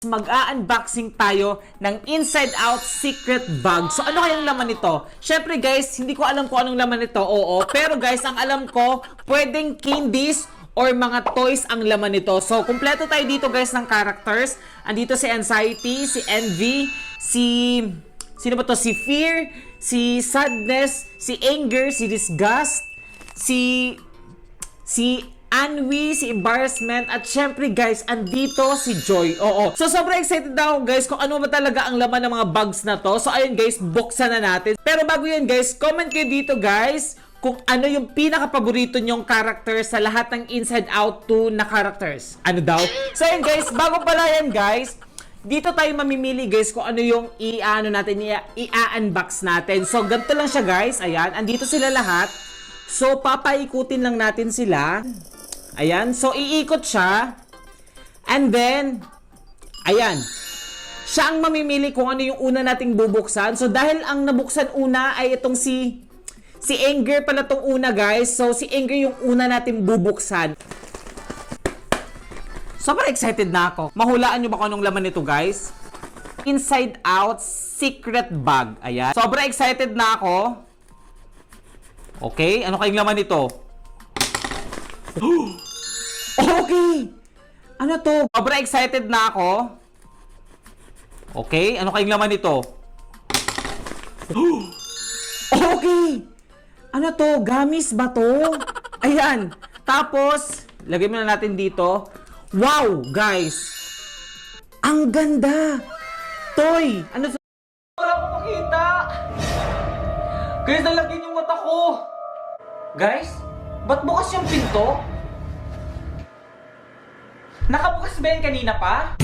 mag-a-unboxing tayo ng Inside Out Secret Bag. So ano kayang laman nito? Syempre guys, hindi ko alam kung anong laman nito, oo. Pero guys, ang alam ko, pwedeng candies or mga toys ang laman nito. So kumpleto tayo dito guys ng characters. Andito si Anxiety, si Envy, sino ba to? Si Fear, si Sadness, si Anger, si Disgust, si Ennui, si Embarrassment, at syempre guys, andito si Joy. Oo. So sobrang excited na ako guys kung ano ba talaga ang laman ng mga bags na to. So ayun guys, buksan na natin. Pero bago yan guys, comment kayo dito guys kung ano yung pinaka-paborito nyong character sa lahat ng Inside Out 2 na characters. Ano daw? So ayun guys, bago pala yan guys, dito tayo mamimili guys kung ano yung i-unbox natin. So ganito lang siya guys. Ayan, andito sila lahat. So papaikutin lang natin sila. Ayan, so iikot siya. And then, ayan, siya ang mamimili kung ano yung una nating bubuksan. So dahil ang nabuksan una ay itong si Anger pala tong una guys. So si Anger yung una nating bubuksan. Sobrang excited na ako. Mahulaan nyo ba kung anong laman nito guys? Inside Out Secret Bag. Ayan. Sobrang excited na ako. Okay, ano kayong laman nito? Okay! Ano to? Sobrang excited na ako. Okay, ano kayong laman nito? Okay! Ano to? Gamis ba to? Ayan. Tapos, lagay muna natin dito. Wow, guys! Ang ganda! Toy! Ano to? Wala ko makita! Guys, nalagyan yung mata ko! Guys, ba't bukas yung pinto? Nakabukas ba yan kanina pa?